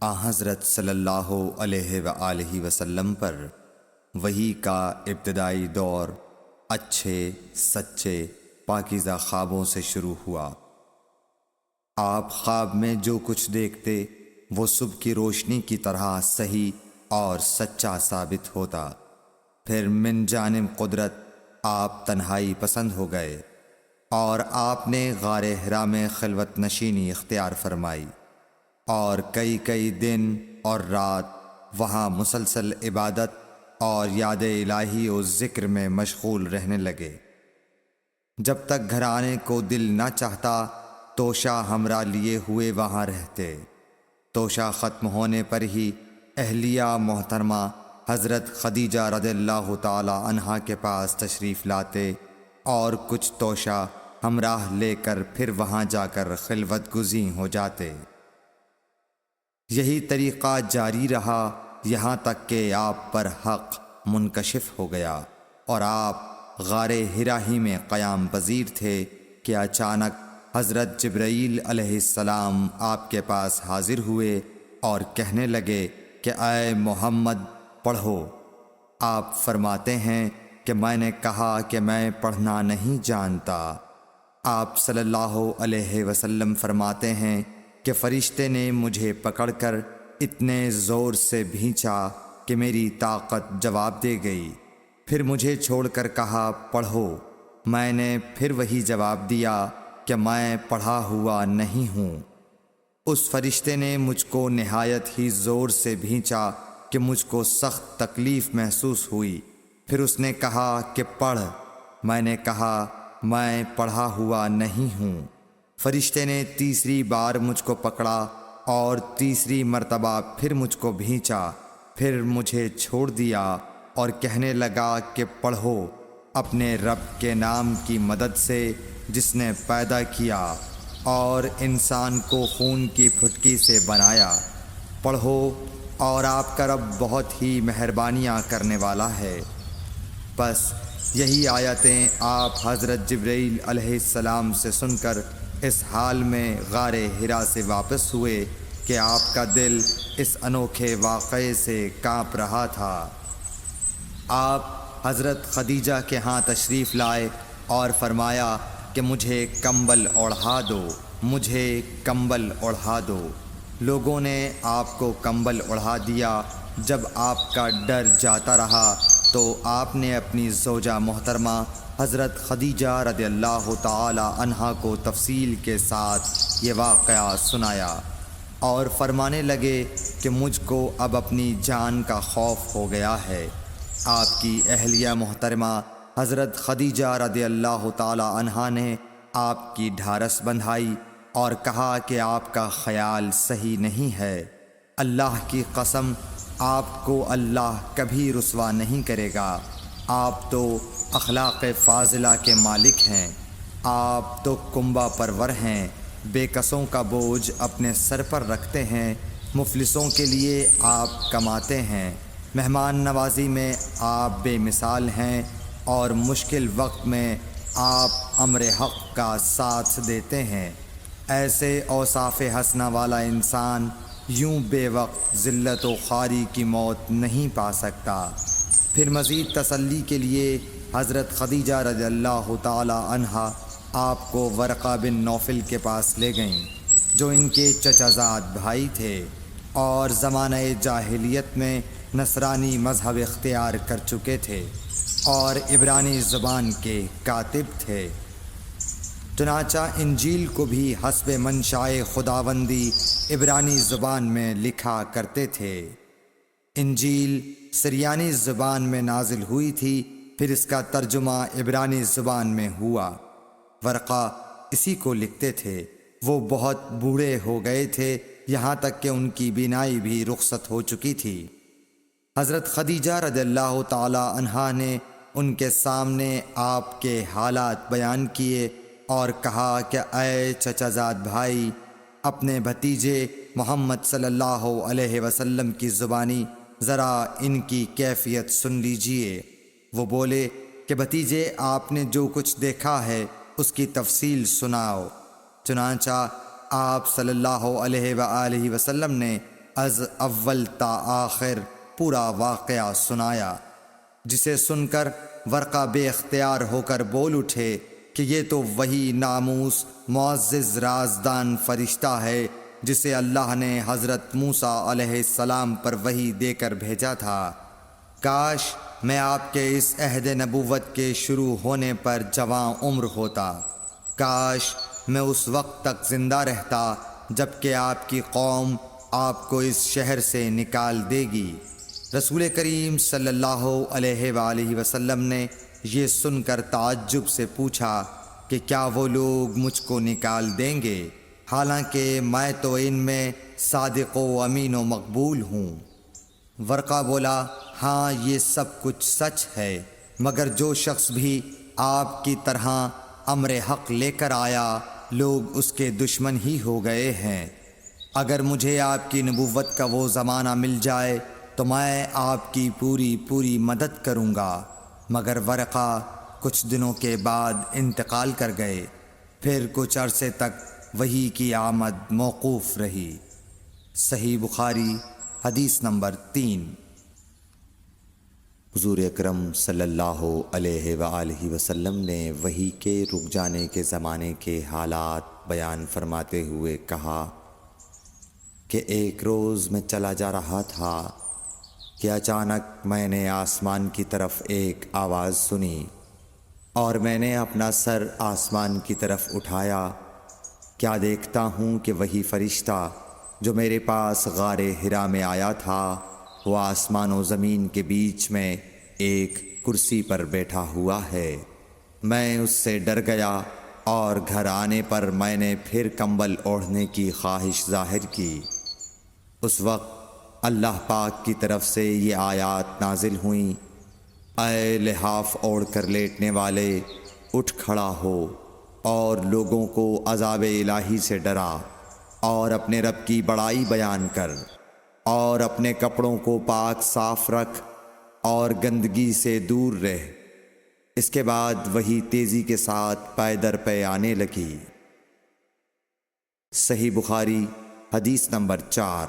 حضرت صلی اللہ علیہ وآلہ وسلم پر وحی کا ابتدائی دور اچھے سچے پاکیزہ خوابوں سے شروع ہوا۔ آپ خواب میں جو کچھ دیکھتے وہ صبح کی روشنی کی طرح صحیح اور سچا ثابت ہوتا۔ پھر من جانب قدرت آپ تنہائی پسند ہو گئے اور آپ نے غار حرا میں خلوت نشینی اختیار فرمائی اور کئی دن اور رات وہاں مسلسل عبادت اور یاد الہی و ذکر میں مشغول رہنے لگے۔ جب تک گھر آنے کو دل نہ چاہتا توشہ ہمراہ لیے ہوئے وہاں رہتے۔ توشہ ختم ہونے پر ہی اہلیہ محترمہ حضرت خدیجہ رضی اللہ تعالی عنہا کے پاس تشریف لاتے اور کچھ توشہ ہمراہ لے کر پھر وہاں جا کر خلوت گزین ہو جاتے۔ یہی طریقہ جاری رہا یہاں تک کہ آپ پر حق منکشف ہو گیا اور آپ غار حرا ہی میں قیام پذیر تھے کہ اچانک حضرت جبرائیل علیہ السلام آپ کے پاس حاضر ہوئے اور کہنے لگے کہ اے محمد پڑھو۔ آپ فرماتے ہیں کہ میں نے کہا کہ میں پڑھنا نہیں جانتا۔ آپ صلی اللہ علیہ وسلم فرماتے ہیں کہ فرشتے نے مجھے پکڑ کر اتنے زور سے بھینچا کہ میری طاقت جواب دے گئی۔ پھر مجھے چھوڑ کر کہا پڑھو۔ میں نے پھر وہی جواب دیا کہ میں پڑھا ہوا نہیں ہوں۔ اس فرشتے نے مجھ کو نہایت ہی زور سے بھینچا کہ مجھ کو سخت تکلیف محسوس ہوئی۔ پھر اس نے کہا کہ پڑھ۔ میں نے کہا میں پڑھا ہوا نہیں ہوں۔ فرشتے نے تیسری بار مجھ کو پکڑا اور تیسری مرتبہ پھر مجھ کو بھینچا۔ پھر مجھے چھوڑ دیا اور کہنے لگا کہ پڑھو اپنے رب کے نام کی مدد سے جس نے پیدا کیا اور انسان کو خون کی پھٹکی سے بنایا۔ پڑھو اور آپ کا رب بہت ہی مہربانیاں کرنے والا ہے۔ بس یہی آیتیں آپ حضرت جبرائیل علیہ السلام سے سن کر اس حال میں غار حرا سے واپس ہوئے کہ آپ کا دل اس انوکھے واقعے سے کانپ رہا تھا۔ آپ حضرت خدیجہ کے ہاں تشریف لائے اور فرمایا کہ مجھے کمبل اوڑھا دو، مجھے کمبل اوڑھا دو۔ لوگوں نے آپ کو کمبل اوڑھا دیا۔ جب آپ کا ڈر جاتا رہا تو آپ نے اپنی زوجہ محترمہ حضرت خدیجہ رضی اللہ تعالی عنہا کو تفصیل کے ساتھ یہ واقعہ سنایا اور فرمانے لگے کہ مجھ کو اب اپنی جان کا خوف ہو گیا ہے۔ آپ کی اہلیہ محترمہ حضرت خدیجہ رضی اللہ تعالی عنہا نے آپ کی ڈھارس بندھائی اور کہا کہ آپ کا خیال صحیح نہیں ہے۔ اللہ کی قسم آپ کو اللہ کبھی رسوا نہیں کرے گا۔ آپ تو اخلاق فاضلہ کے مالک ہیں۔ آپ تو کنبہ پرور ہیں، بے کسوں کا بوجھ اپنے سر پر رکھتے ہیں، مفلسوں کے لیے آپ کماتے ہیں، مہمان نوازی میں آپ بے مثال ہیں اور مشکل وقت میں آپ امر حق کا ساتھ دیتے ہیں۔ ایسے اوصاف حسنہ والا انسان یوں بے وقت ذلت و خواری کی موت نہیں پا سکتا۔ پھر مزید تسلی کے لیے حضرت خدیجہ رضی اللہ تعالی عنہا آپ کو ورقہ بن نوفل کے پاس لے گئیں جو ان کے چچا زاد بھائی تھے اور زمانہ جاہلیت میں نصرانی مذہب اختیار کر چکے تھے اور عبرانی زبان کے کاتب تھے۔ چنانچہ انجیل کو بھی حسب منشائے خداوندی عبرانی زبان میں لکھا کرتے تھے۔ انجیل سریانی زبان میں نازل ہوئی تھی، پھر اس کا ترجمہ عبرانی زبان میں ہوا۔ ورقہ اسی کو لکھتے تھے۔ وہ بہت بوڑھے ہو گئے تھے، یہاں تک کہ ان کی بینائی بھی رخصت ہو چکی تھی۔ حضرت خدیجہ رضی اللہ تعالی عنہا نے ان کے سامنے آپ کے حالات بیان کیے اور کہا کہ اے چچا زاد بھائی، اپنے بھتیجے محمد صلی اللہ علیہ وسلم کی زبانی ذرا ان کی کیفیت سن لیجئے۔ وہ بولے کہ بھتیجے آپ نے جو کچھ دیکھا ہے اس کی تفصیل سناؤ۔ چنانچہ آپ صلی اللہ علیہ وآلہ وسلم نے از اول تا آخر پورا واقعہ سنایا، جسے سن کر ورقہ بے اختیار ہو کر بول اٹھے کہ یہ تو وہی ناموس معزز رازدان فرشتہ ہے جسے اللہ نے حضرت موسیٰ علیہ السلام پر وحی دے کر بھیجا تھا۔ کاش میں آپ کے اس عہد نبوت کے شروع ہونے پر جواں عمر ہوتا، کاش میں اس وقت تک زندہ رہتا جب کہ آپ کی قوم آپ کو اس شہر سے نکال دے گی۔ رسول کریم صلی اللہ علیہ وآلہ وسلم نے یہ سن کر تعجب سے پوچھا کہ کیا وہ لوگ مجھ کو نکال دیں گے، حالانکہ میں تو ان میں صادق و امین و مقبول ہوں۔ ورقہ بولا، ہاں یہ سب کچھ سچ ہے، مگر جو شخص بھی آپ کی طرح امر حق لے کر آیا لوگ اس کے دشمن ہی ہو گئے ہیں۔ اگر مجھے آپ کی نبوت کا وہ زمانہ مل جائے تو میں آپ کی پوری مدد کروں گا، مگر ورقہ کچھ دنوں کے بعد انتقال کر گئے، پھر کچھ عرصے تک وحی کی آمد موقوف رہی۔ صحیح بخاری حدیث نمبر 3۔ حضور اکرم صلی اللہ علیہ وآلہ وسلم نے وحی کے رک جانے کے زمانے کے حالات بیان فرماتے ہوئے کہا کہ ایک روز میں چلا جا رہا تھا کہ اچانک میں نے آسمان کی طرف ایک آواز سنی، اور میں نے اپنا سر آسمان کی طرف اٹھایا، کیا دیکھتا ہوں کہ وہی فرشتہ جو میرے پاس غار حرا میں آیا تھا وہ آسمان و زمین کے بیچ میں ایک کرسی پر بیٹھا ہوا ہے۔ میں اس سے ڈر گیا اور گھر آنے پر میں نے پھر کمبل اوڑھنے کی خواہش ظاہر کی۔ اس وقت اللہ پاک کی طرف سے یہ آیات نازل ہوئیں، اے لحاف اوڑھ کر لیٹنے والے، اٹھ کھڑا ہو اور لوگوں کو عذاب الہی سے ڈرا، اور اپنے رب کی بڑائی بیان کر، اور اپنے کپڑوں کو پاک صاف رکھ اور گندگی سے دور رہ۔ اس کے بعد وہی تیزی کے ساتھ پے در پے آنے لگی۔ صحیح بخاری حدیث نمبر 4۔